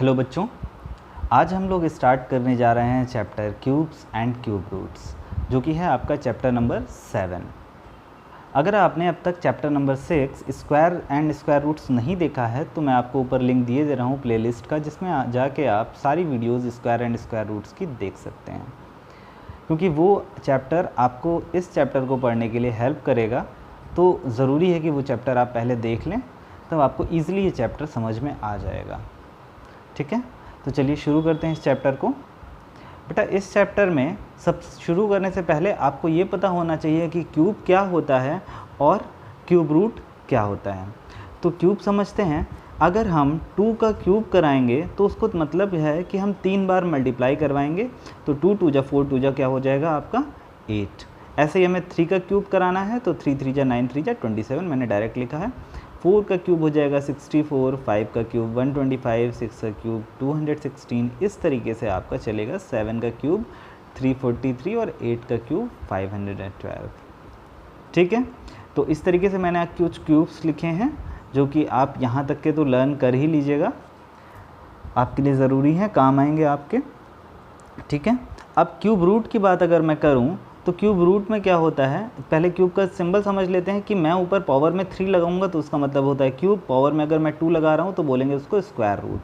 Hello बच्चों, आज हम लोग स्टार्ट करने जा रहे हैं chapter cubes and cube roots, जो कि है आपका चैप्टर नंबर 7। अगर आपने अब तक chapter number 6 square and square roots नहीं देखा है तो मैं आपको ऊपर लिंक दिए दे रहा हूँ प्लेलिस्ट का, जिसमें जाके आप सारी videos square and square roots की देख सकते हैं, क्योंकि वो चैप्टर आपको इस चैप्टर को पढ़ने के लिए हेल्प करेगा। तो ज़रूरी है कि वो चैप्टर आप पहले देख लें, तब आपको ईज़िली ये चैप्टर समझ में आ जाएगा। ठीक है, तो चलिए शुरू करते हैं इस चैप्टर को। बेटा, इस चैप्टर में सब शुरू करने से पहले आपको ये पता होना चाहिए कि क्यूब क्या होता है और क्यूब रूट क्या होता है। तो क्यूब समझते हैं, अगर हम 2 का क्यूब कराएंगे तो उसको मतलब है कि हम 3 बार मल्टीप्लाई करवाएंगे, तो 2 2 जा 4 2 जा क्या हो जाएगा आपका 8। ऐसे ही हमें 3 का क्यूब कराना है तो 3 3 जा 9 3 जा 27, मैंने डायरेक्ट लिखा है। 4 का क्यूब हो जाएगा 64, 5 का क्यूब 125, 6 का क्यूब 216। इस तरीके से आपका चलेगा। 7 का क्यूब 343 और 8 का क्यूब 512। ठीक है, तो इस तरीके से मैंने कुछ क्यूब्स लिखे हैं जो कि आप यहाँ तक के तो लर्न कर ही लीजिएगा, आपके लिए ज़रूरी है, काम आएंगे आपके। ठीक है, अब क्यूब रूट की बात अगर मैं करूँ तो क्यूब रूट में क्या होता है, पहले क्यूब का सिंबल समझ लेते हैं कि मैं ऊपर पावर में 3 लगाऊंगा तो उसका मतलब होता है क्यूब, पावर में अगर मैं 2 लगा रहा हूँ तो बोलेंगे उसको स्क्वायर रूट।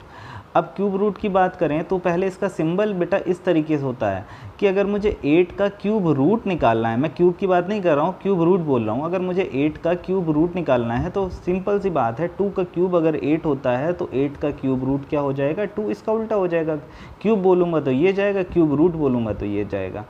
अब क्यूब रूट की बात करें तो पहले इसका सिंबल बेटा इस तरीके से होता है कि अगर मुझे 8 का क्यूब रूट निकालना है, मैं क्यूब की बात नहीं कर रहा हूँ, क्यूब रूट बोल रहा हूँ। अगर मुझे 8 का क्यूब रूट निकालना है तो सिंपल सी बात है, 2 का क्यूब अगर 8 होता है तो 8 का क्यूब रूट क्या हो जाएगा 2, इसका उल्टा हो जाएगा। क्यूब बोलूँगा तो ये जाएगा, क्यूब रूट बोलूँगा तो ये जाएगा।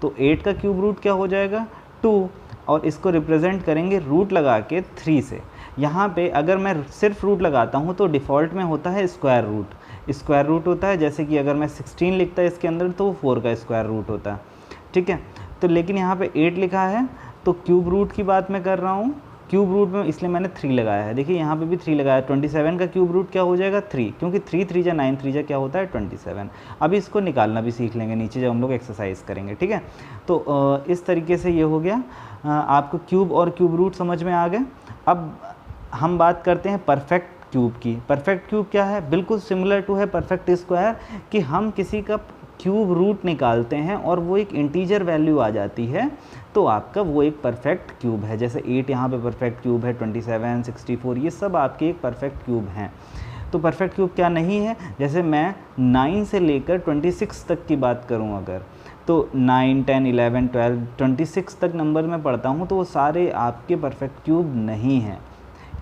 तो 8 का क्यूब रूट क्या हो जाएगा 2, और इसको रिप्रेजेंट करेंगे रूट लगा के 3 से। यहाँ पे अगर मैं सिर्फ रूट लगाता हूँ तो डिफ़ॉल्ट में होता है स्क्वायर रूट। स्क्वायर रूट होता है, जैसे कि अगर मैं 16 लिखता है इसके अंदर तो 4 का स्क्वायर रूट होता है। ठीक है, तो लेकिन यहाँ पे 8 लिखा है तो क्यूब रूट की बात मैं कर रहा हूँ। क्यूब रूट में इसलिए मैंने 3 लगाया है। देखिए यहाँ पे भी 3 लगाया है। 27 का क्यूब रूट क्या हो जाएगा 3, क्योंकि 3 3 जा 9 3 जा क्या होता है 27। अभी इसको निकालना भी सीख लेंगे नीचे जब हम लोग एक्सरसाइज करेंगे। ठीक है, तो इस तरीके से ये हो गया। आपको क्यूब और क्यूब रूट समझ में आ गए। अब हम बात करते हैं परफेक्ट क्यूब की। परफेक्ट क्यूब क्या है, बिल्कुल सिमिलर टू है परफेक्ट स्क्वायर, कि हम किसी का क्यूब रूट निकालते हैं और वो एक इंटीजर वैल्यू आ जाती है तो आपका वो एक परफेक्ट क्यूब है। जैसे 8 यहाँ पे परफेक्ट क्यूब है, 27 64 ये सब आपके एक परफेक्ट क्यूब हैं। तो परफेक्ट क्यूब क्या नहीं है, जैसे मैं 9 से लेकर 26 तक की बात करूँ अगर, तो 9 10 11 12 26 तक नंबर में पढ़ता हूँ तो वो सारे आपके परफेक्ट क्यूब नहीं हैं।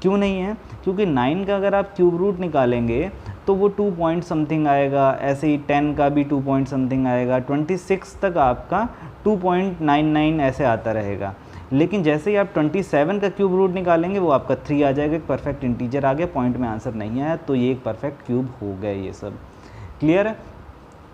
क्यों नहीं है, क्योंकि 9 का अगर आप क्यूब रूट निकालेंगे तो वो 2 पॉइंट समथिंग आएगा, ऐसे ही 10 का भी 2 पॉइंट समथिंग आएगा, 26 तक आपका 2.99 ऐसे आता रहेगा। लेकिन जैसे ही आप 27 का क्यूब रूट निकालेंगे वो आपका 3 आ जाएगा, एक परफेक्ट इंटीजर आ गया, पॉइंट में आंसर नहीं आया, तो ये एक परफेक्ट क्यूब हो गए। ये सब क्लियर है,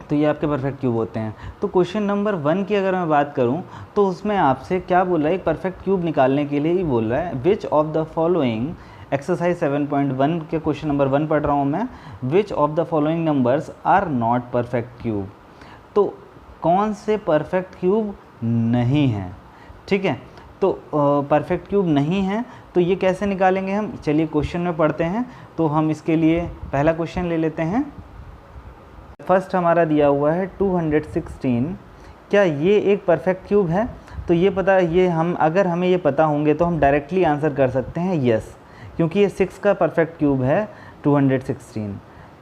तो ये आपके परफेक्ट क्यूब होते हैं। तो क्वेश्चन नंबर 1 की अगर मैं बात करूं तो उसमें आपसे क्या बोल रहा है, एक परफेक्ट क्यूब निकालने के लिए ही बोल रहा है, which of the following, exercise 7.1 के क्वेश्चन नंबर 1 पढ़ रहा हूं मैं, which of the following numbers are not perfect cube. तो कौन से परफेक्ट क्यूब नहीं हैं। ठीक है, तो परफेक्ट क्यूब नहीं है तो ये कैसे निकालेंगे हम, चलिए क्वेश्चन में पढ़ते हैं। तो हम इसके लिए पहला क्वेश्चन ले लेते हैं। फर्स्ट हमारा दिया हुआ है 216, क्या ये एक परफेक्ट क्यूब है। तो ये पता, ये हम अगर हमें ये पता होंगे तो हम डायरेक्टली आंसर कर सकते हैं यस, क्योंकि ये 6 का परफेक्ट क्यूब है 216।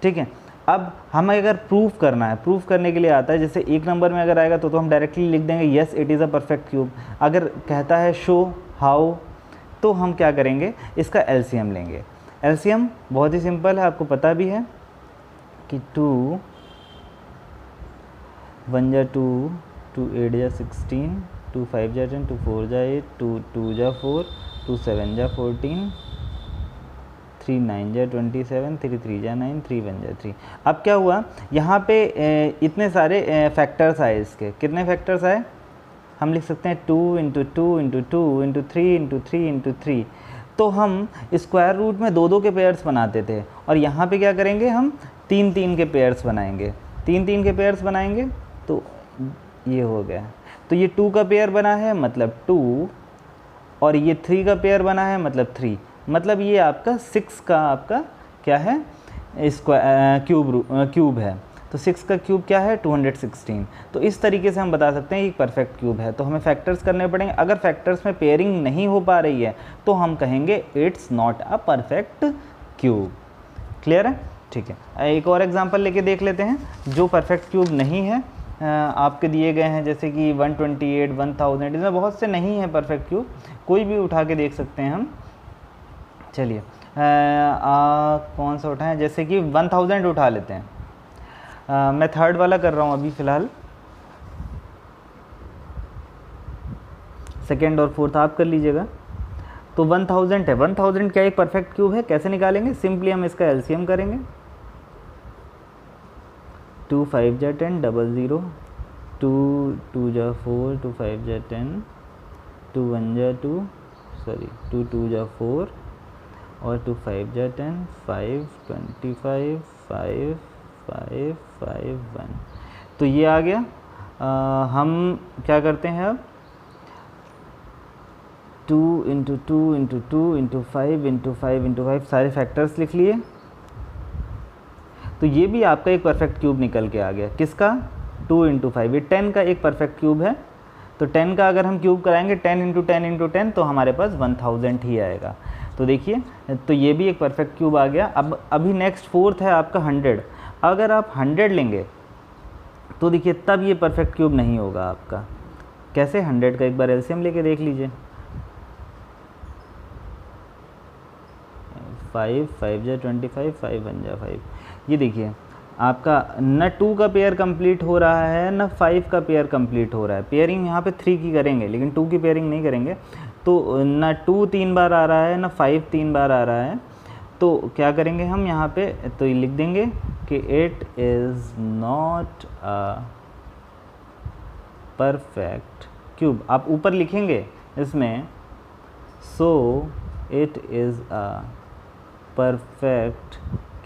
ठीक है, अब हमें अगर प्रूफ करना है, प्रूफ करने के लिए आता है, जैसे एक नंबर में अगर आएगा तो हम डायरेक्टली लिख देंगे yes it is a perfect cube. अगर कहता है शो हाउ तो हम क्या करेंगे, इसका एलसीएम लेंगे। एलसीएम बहुत ही सिंपल है, आपको पता भी है कि 2 1 जा 2, 2 8 जा 16, 2 5 जा 10, 2 4 जा 8, 2 2 जा 4, 2 7 जा 14, 3 9 जा 27, 3 3 जा 9, 3 1 जा 3। अब क्या हुआ, यहाँ पे इतने सारे फैक्टर्स आए, इसके कितने फैक्टर्स आए, हम लिख सकते हैं 2 into 2 into 2 into 3 into 3 into 3। तो हम स्क्वायर रूट में 2 2 के पेयर्स बनाते थे और यहाँ पे क्या करेंगे, हम 3 3 के पेयर्स बनाएंगे, 3 3 के पेयर्स बनाएंगे तो ये हो गया। तो ये 2 का पेयर बना है मतलब 2, और ये 3 का पेयर बना है मतलब 3, मतलब ये आपका 6 का आपका क्या है क्यूब है। तो 6 का क्यूब क्या है 216। तो इस तरीके से हम बता सकते हैं ये परफेक्ट क्यूब है। तो हमें फैक्टर्स करने पड़ेंगे। अगर फैक्टर्स में पेयरिंग नहीं हो पा रही है तो हम कहेंगे it's not a perfect cube. Clear है? ठीक है, एक और एग्जांपल लेके देख लेते हैं जो परफेक्ट क्यूब नहीं है। आपके दिए गए हैं जैसे कि 128, 1000, इसमें बहुत से नहीं है परफेक्ट क्यूब, कोई भी उठा के देख सकते हैं हम। चलिए कौन सा उठाएं, जैसे कि 1000 उठा लेते हैं। मैं थर्ड वाला कर रहा हूँ अभी फ़िलहाल, सेकेंड और फोर्थ आप कर लीजिएगा। तो 1000 है, 1000 क्या एक परफेक्ट क्यूब है? कैसे निकालेंगे? सिंपली हम इसका एलसीएम करेंगे। 2 5 जा 10, 00, 2 2 जा 4, 2 5 जा 10, 2 1 जा 2, 2 2 जा 4 और 2 5 जा 10, 5 25, 5 5 5 1। तो ये आ गया। हम क्या करते हैं अब, 2 × 2 × 2 × 5 × 5 × 5 सारे फैक्टर्स लिख लिए। तो ये भी आपका एक परफेक्ट क्यूब निकल के आ गया। किसका? 2 × 5, ये 10 का एक परफेक्ट क्यूब है। तो 10 का अगर हम क्यूब कराएंगे 10 × 10 × 10 तो हमारे पास 1000 ही आएगा। तो देखिए, तो ये भी एक परफेक्ट क्यूब आ गया। अब अभी नेक्स्ट फोर्थ है आपका 100। अगर आप 100 लेंगे तो देखिए तब ये परफेक्ट क्यूब नहीं होगा आपका। कैसे? 100 का एक बार एलसीएम लेके देख लीजिए। 5 5 जा 25, 5 1 जा 5। ये देखिए आपका न 2 का पेयर कंप्लीट हो रहा है न 5 का पेयर कंप्लीट हो रहा है। पेयरिंग यहाँ पे 3 की करेंगे लेकिन 2 की पेयरिंग नहीं करेंगे। तो न 2 3 बार आ रहा है न 5 3 बार आ रहा है। तो क्या करेंगे हम यहाँ पे, तो ये लिख देंगे कि it is not a perfect cube. आप ऊपर लिखेंगे इसमें, so it is a perfect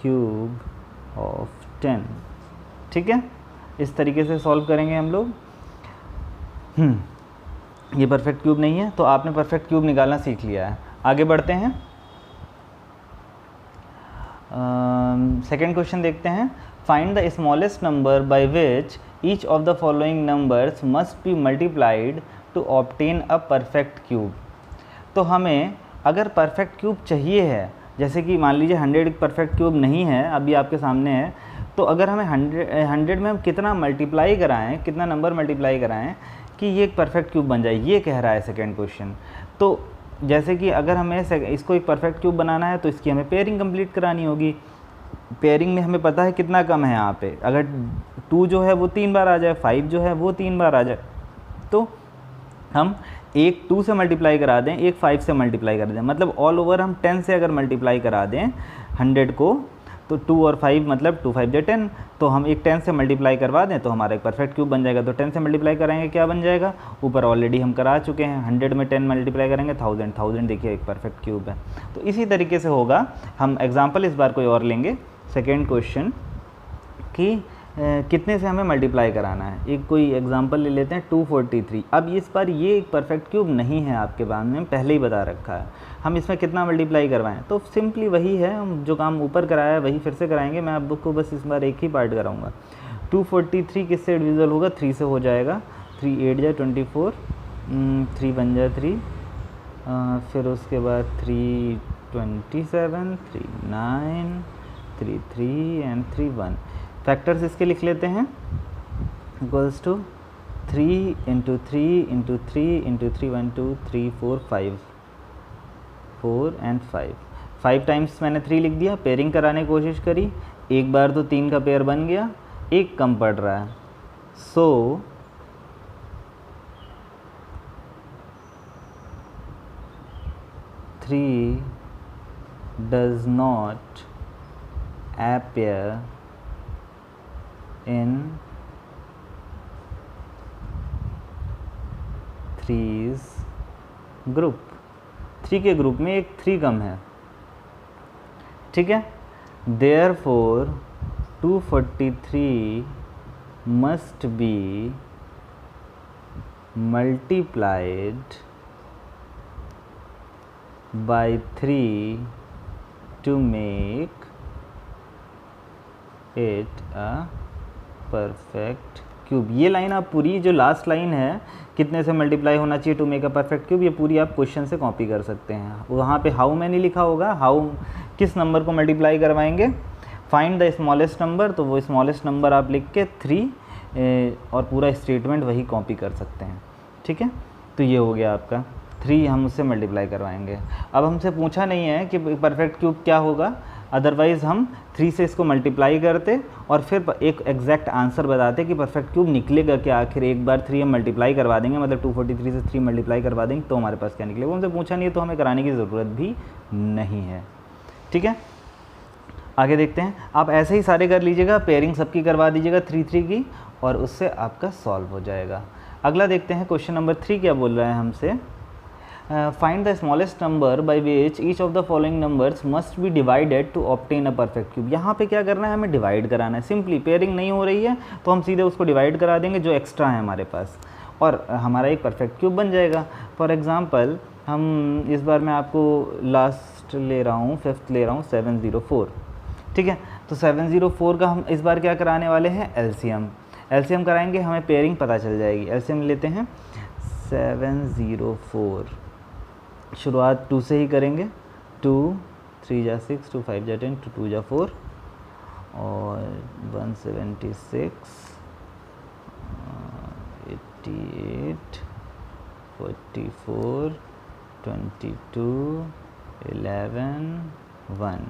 cube of 10। ठीक है, इस तरीके से सॉल्व करेंगे हम लोग। ये परफेक्ट क्यूब नहीं है, तो आपने परफेक्ट क्यूब निकालना सीख लिया है। आगे बढ़ते हैं, सेकेंड क्वेश्चन देखते हैं। Find the smallest number by which each of the following numbers must be multiplied to obtain a perfect cube. तो हमें अगर परफेक्ट क्यूब चाहिए है, जैसे कि मान लीजिए 100 एक परफेक्ट क्यूब नहीं है, अभी आपके सामने है, तो अगर हमें 100 में हम कितना मल्टीप्लाई कराएं, कितना नंबर मल्टीप्लाई कराएं कि ये एक परफेक्ट क्यूब बन जाए, ये कह रहा है सेकेंड क्वेश्चन। तो जैसे कि अगर हमें इसको एक परफेक्ट क्यूब बनाना है तो इसकी हमें पेयरिंग कंप्लीट करानी होगी। पेयरिंग में हमें पता है कितना कम है यहाँ पे, अगर 2 जो है वो 3 बार आ जाए, 5 जो है वो 3 बार आ जाए, तो हम एक 2 से मल्टीप्लाई करा दें, एक 5 से मल्टीप्लाई कर दें, मतलब ऑल ओवर हम 10 से अगर मल्टीप्लाई करा दें 100 को, तो 2 और 5 मतलब 2 5 जा 10, तो हम एक 10 से मल्टीप्लाई करवा दें तो हमारा एक परफेक्ट क्यूब बन जाएगा। तो 10 से मल्टीप्लाई कराएंगे क्या बन जाएगा, ऊपर ऑलरेडी हम करा चुके हैं, 100 में 10 मल्टीप्लाई करेंगे 1000, 1000 देखिए एक परफेक्ट क्यूब है। तो इसी तरीके से होगा। हम एग्जाम्पल इस बार कोई और लेंगे, सेकेंड क्वेश्चन कि कितने से हमें मल्टीप्लाई कराना है। एक कोई एग्जांपल ले लेते हैं 243। अब इस बार ये एक परफेक्ट क्यूब नहीं है आपके पास में, पहले ही बता रखा है। हम इसमें कितना मल्टीप्लाई करवाएं, तो सिंपली वही है, हम जो काम ऊपर कराया है वही फिर से कराएंगे। मैं आपको बस इस बार एक ही पार्ट कराऊंगा। 243 किससे डिविजिबल होगा, 3 से हो जाएगा। 3 8 जा 24, 3 1 जा 3, फिर उसके बाद 3 27, 3 9, 3 3 एंड 3 1। फैक्टर्स इसके लिख लेते हैं, इक्वल्स टू 3 × 3 × 3 × 3 1 2 3 4 5, 4 एंड 5। 5 टाइम्स मैंने 3 लिख दिया, पेयरिंग कराने की कोशिश करी, एक बार तो 3 का पेयर बन गया, एक कम पड़ रहा है। So three does not appear in 3's group. 3 के ग्रुप में एक 3 कम है, ठीक है। Therefore 243 must be multiplied by 3 to make it a perfect cube. ये लाइन आप पूरी, जो लास्ट लाइन है, कितने से मल्टीप्लाई होना चाहिए to make a perfect cube, ये पूरी आप क्वेश्चन से कॉपी कर सकते हैं। वहाँ पे हाउ मैनी लिखा होगा, हाउ किस नंबर को मल्टीप्लाई करवाएंगे, फाइंड द स्मॉलेस्ट नंबर, तो वो स्मॉलेस्ट नंबर आप लिख के 3 और पूरा स्टेटमेंट वही कॉपी कर सकते हैं। ठीक है, तो ये हो गया आपका 3, हम उससे मल्टीप्लाई करवाएंगे। अब हमसे पूछा नहीं है कि परफेक्ट क्यूब क्या होगा, अदरवाइज़ हम 3 से इसको मल्टीप्लाई करते और फिर एक एग्जैक्ट आंसर बताते कि परफेक्ट क्यूब निकलेगा क्या। आखिर एक बार 3 हम मल्टीप्लाई करवा देंगे, मतलब 243 से 3 मल्टीप्लाई करवा देंगे तो हमारे पास क्या निकलेगा। वो हमसे पूछा नहीं है तो हमें कराने की ज़रूरत भी नहीं है। ठीक है, आगे देखते हैं। आप ऐसे ही सारे कर लीजिएगा, पेयरिंग सबकी करवा दीजिएगा 3 की, और उससे आपका सॉल्व हो जाएगा। अगला देखते हैं, क्वेश्चन नंबर 3 क्या बोल रहा है हमसे। Find the smallest number by which each of the following numbers must be divided to obtain a perfect cube. यहाँ पे क्या करना है, हमें डिवाइड कराना है। सिंपली पेयरिंग नहीं हो रही है तो हम सीधे उसको डिवाइड करा देंगे जो एक्स्ट्रा है हमारे पास, और हमारा एक परफेक्ट क्यूब बन जाएगा। फॉर एग्जांपल हम इस बार मैं आपको लास्ट ले रहा हूँ, 5th ले रहा हूँ, 704। ठीक है, तो 704 का हम इस बार क्या कराने वाले हैं, एलसीएम कराएंगे, हमें पेयरिंग पता चल जाएगी। एलसीएम लेते हैं 704, शुरुआत 2 से ही करेंगे। 2 3 जा 6, 2 5 जा 10, 2 2 जा 4 और 176, 88, 44, 22, 11, 1।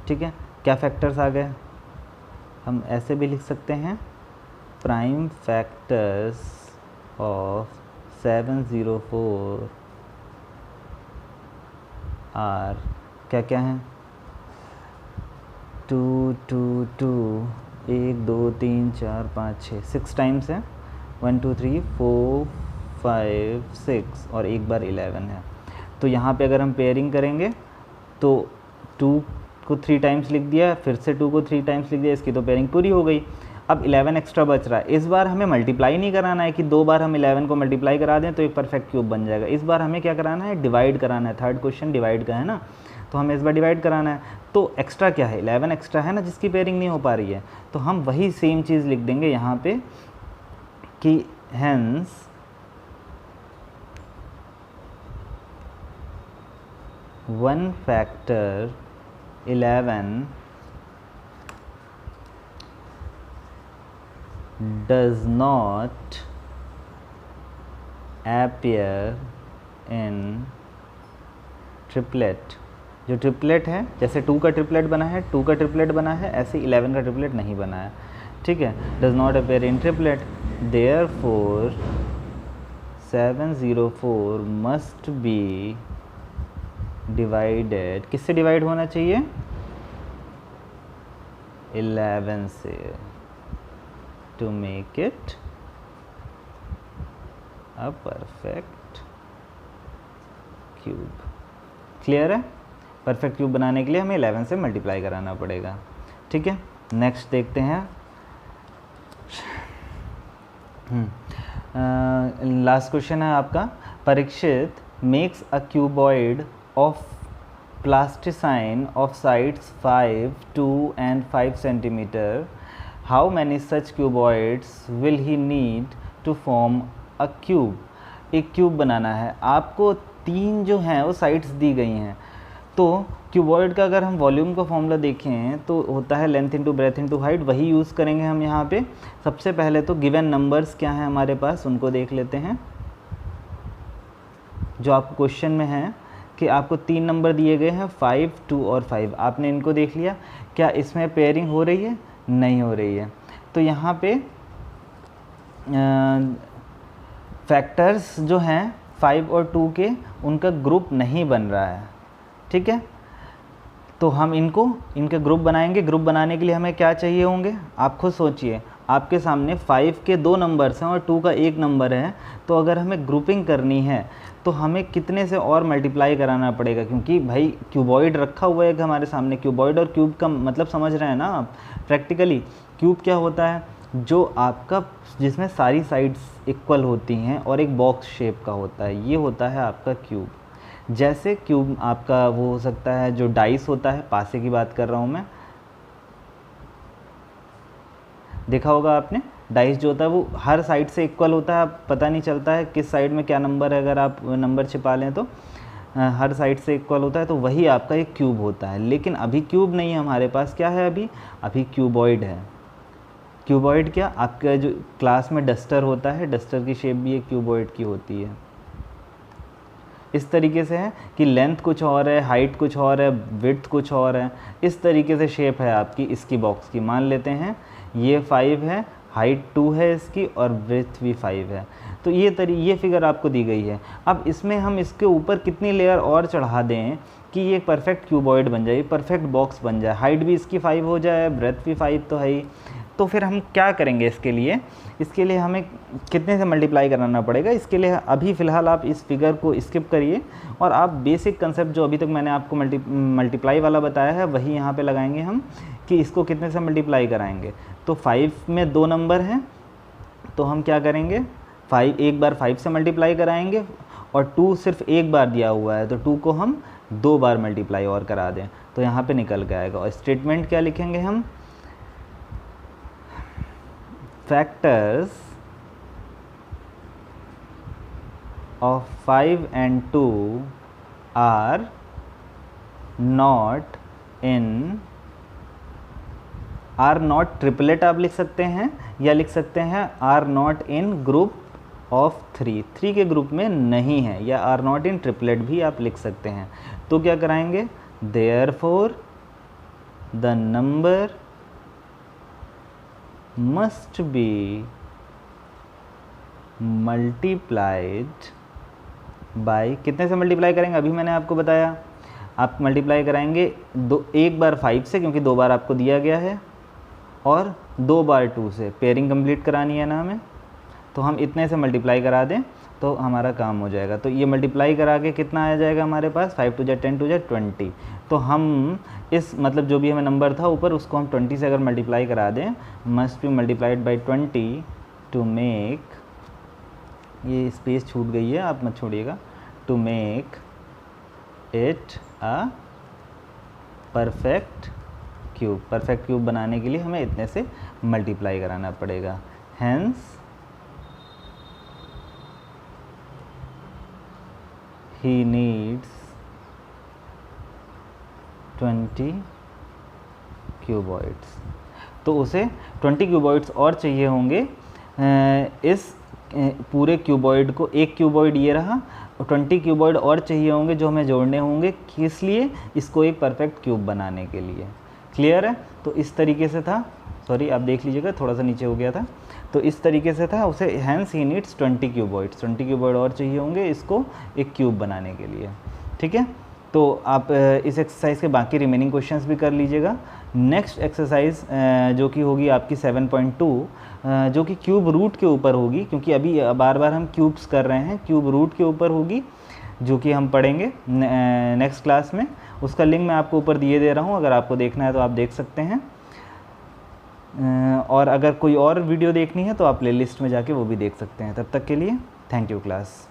ठीक है, क्या फैक्टर्स आ गए, हम ऐसे भी लिख सकते हैं, प्राइम फैक्टर्स ऑफ 704 आर क्या क्या हैं, 2 2 2, 1 2 3 4 5 6, 6 टाइम्स है, 1 2 3 4 5 6 और एक बार 11 है। तो यहाँ पे अगर हम पेयरिंग करेंगे तो 2 को 3 टाइम्स लिख दिया, फिर से 2 को 3 टाइम्स लिख दिया, इसकी तो पेयरिंग पूरी हो गई। अब 11 एक्स्ट्रा बच रहा है। इस बार हमें मल्टीप्लाई नहीं कराना है कि 2 बार हम 11 को मल्टीप्लाई करा दें तो एक परफेक्ट क्यूब बन जाएगा। इस बार हमें क्या कराना है, डिवाइड कराना है। थर्ड क्वेश्चन डिवाइड का है ना, तो हमें इस बार डिवाइड कराना है। तो एक्स्ट्रा क्या है, 11 एक्स्ट्रा है ना, जिसकी पेयरिंग नहीं हो पा रही है, तो हम वही सेम चीज़ लिख देंगे यहाँ पे कि hence one factor 11 does not appear in triplet। जो ट्रिपलेट है, जैसे 2 का ट्रिपलेट बना है, 2 का ट्रिपलेट बना है, ऐसे 11 का ट्रिपलेट नहीं बना है। ठीक है, does not appear in triplet, therefore 704 must be divided, किससे डिवाइड होना चाहिए, 11 से, to make it a perfect cube। Clear है, परफेक्ट क्यूब बनाने के लिए हमें 11 से मल्टीप्लाई कराना पड़ेगा। ठीक है, नेक्स्ट देखते हैं। लास्ट क्वेश्चन है आपका, Parikshit makes a cuboid of plasticine of sides 5, 2 and 5 centimeter। How many such cuboids will he need to form a cube? एक क्यूब बनाना है आपको, 3 जो हैं वो साइड्स दी गई हैं। तो क्यूबॉइड का अगर हम वॉल्यूम का फॉर्मूला देखें तो होता है length into breadth into height, वही यूज़ करेंगे हम यहाँ पे। सबसे पहले तो गिवन नंबर्स क्या हैं हमारे पास, उनको देख लेते हैं। जो आपको क्वेश्चन में है कि आपको 3 नंबर दिए गए हैं, 5, 2 और 5, आपने इनको देख लिया। क्या इसमें पेयरिंग हो रही है, नहीं हो रही है, तो यहाँ पे फैक्टर्स जो हैं 5 और 2 के, उनका ग्रुप नहीं बन रहा है। ठीक है, तो हम इनके ग्रुप बनाएंगे। ग्रुप बनाने के लिए हमें क्या चाहिए होंगे, आप खुद सोचिए। आपके सामने 5 के 2 नंबर्स हैं और 2 का 1 नंबर है, तो अगर हमें ग्रुपिंग करनी है तो हमें कितने से और मल्टीप्लाई कराना पड़ेगा, क्योंकि भाई क्यूबॉइड रखा हुआ है हमारे सामने। क्यूबॉइड और क्यूब का मतलब समझ रहे हैं ना आप प्रैक्टिकली। क्यूब क्या होता है, जो आपका जिसमें सारी साइड्स इक्वल होती हैं और एक बॉक्स शेप का होता है, ये होता है आपका क्यूब। जैसे क्यूब आपका वो हो सकता है जो डाइस होता है, पासे की बात कर रहा हूँ मैं, देखा होगा आपने, डाइस जो होता है वो हर साइड से इक्वल होता है, पता नहीं चलता है किस साइड में क्या नंबर है, अगर आप नंबर छिपा लें तो हर साइड से इक्वल होता है, तो वही आपका एक क्यूब होता है। लेकिन अभी क्यूब नहीं है हमारे पास, क्या है अभी क्यूबॉइड है। क्यूबॉइड क्या, आपका जो क्लास में डस्टर होता है, डस्टर की शेप भी एक क्यूबॉइड की होती है। इस तरीके से है कि लेंथ कुछ और है, हाइट कुछ और है, विड्थ कुछ और है, इस तरीके से शेप है आपकी इसकी बॉक्स की। मान लेते हैं ये 5 है, हाइट 2 है इसकी और विड्थ भी 5 है। तो ये फिगर आपको दी गई है। अब इसमें हम इसके ऊपर कितनी लेयर और चढ़ा दें कि ये एक परफेक्ट क्यूबॉइड बन जाए, परफेक्ट बॉक्स बन जाए, हाइट भी इसकी 5 हो जाए, ब्रेथ भी 5 तो है ही। तो फिर हम क्या करेंगे इसके लिए हमें कितने से मल्टीप्लाई कराना पड़ेगा। इसके लिए अभी फ़िलहाल आप इस फिगर को स्किप करिए और आप बेसिक कंसेप्ट जो अभी तक मैंने आपको मल्टीप्लाई वाला बताया है वही यहाँ पे लगाएंगे हम, कि इसको कितने से मल्टीप्लाई कराएंगे। तो 5 में 2 नंबर हैं, तो हम क्या करेंगे, एक बार 5 से मल्टीप्लाई कराएंगे और 2 सिर्फ एक बार दिया हुआ है, तो 2 को हम 2 बार मल्टीप्लाई और करा दें, तो यहाँ पे निकल के आएगा। और स्टेटमेंट क्या लिखेंगे हम, factors of 5 and 2 are not triplet आप लिख सकते हैं, या लिख सकते हैं are not in group of 3 के ग्रुप में नहीं है, या आर नॉट इन ट्रिपलेट भी आप लिख सकते हैं। तो क्या कराएंगे, therefore the number must be multiplied by, कितने से मल्टीप्लाई करेंगे अभी मैंने आपको बताया, आप मल्टीप्लाई कराएंगे एक बार 5 से, क्योंकि 2 बार आपको दिया गया है, और 2 बार 2 से। पेयरिंग कंप्लीट करानी है ना हमें, तो हम इतने से मल्टीप्लाई करा दें तो हमारा काम हो जाएगा। तो ये मल्टीप्लाई करा के कितना आ जाएगा हमारे पास, 5 2 10 2 20। तो हम इस मतलब जो भी हमें नंबर था ऊपर, उसको हम 20 से अगर मल्टीप्लाई करा दें, must be multiplied by 20 to make, ये स्पेस छूट गई है आप मत छोड़िएगा, to make it a perfect cube. Perfect cube बनाने के लिए हमें इतने से मल्टीप्लाई कराना पड़ेगा। Hence he needs 20 cuboids. तो उसे 20 क्यूबॉइड्स और चाहिए होंगे इस पूरे क्यूबॉइड को। एक क्यूबॉइड ये रहा, और 20 क्यूबॉइड और चाहिए होंगे जो हमें जोड़ने होंगे, किस लिए, इसको एक परफेक्ट क्यूब बनाने के लिए। क्लियर है। तो इस तरीके से था, सॉरी आप देख लीजिएगा थोड़ा सा नीचे हो गया था, तो इस तरीके से था उसे, hence he needs 20 cuboids, 20 cuboid और चाहिए होंगे इसको एक क्यूब बनाने के लिए। ठीक है, तो आप इस एक्सरसाइज के बाकी रिमेनिंग क्वेश्चंस भी कर लीजिएगा। नेक्स्ट एक्सरसाइज जो कि होगी आपकी 7.2, जो कि क्यूब रूट के ऊपर होगी, क्योंकि अभी बार बार हम क्यूब्स कर रहे हैं, क्यूब रूट के ऊपर होगी, जो कि हम पढ़ेंगे नेक्स्ट क्लास में। उसका लिंक मैं आपको ऊपर दिए दे रहा हूँ, अगर आपको देखना है तो आप देख सकते हैं। और अगर कोई और वीडियो देखनी है तो आप प्लेलिस्ट में जाके वो भी देख सकते हैं। तब तक के लिए थैंक यू क्लास।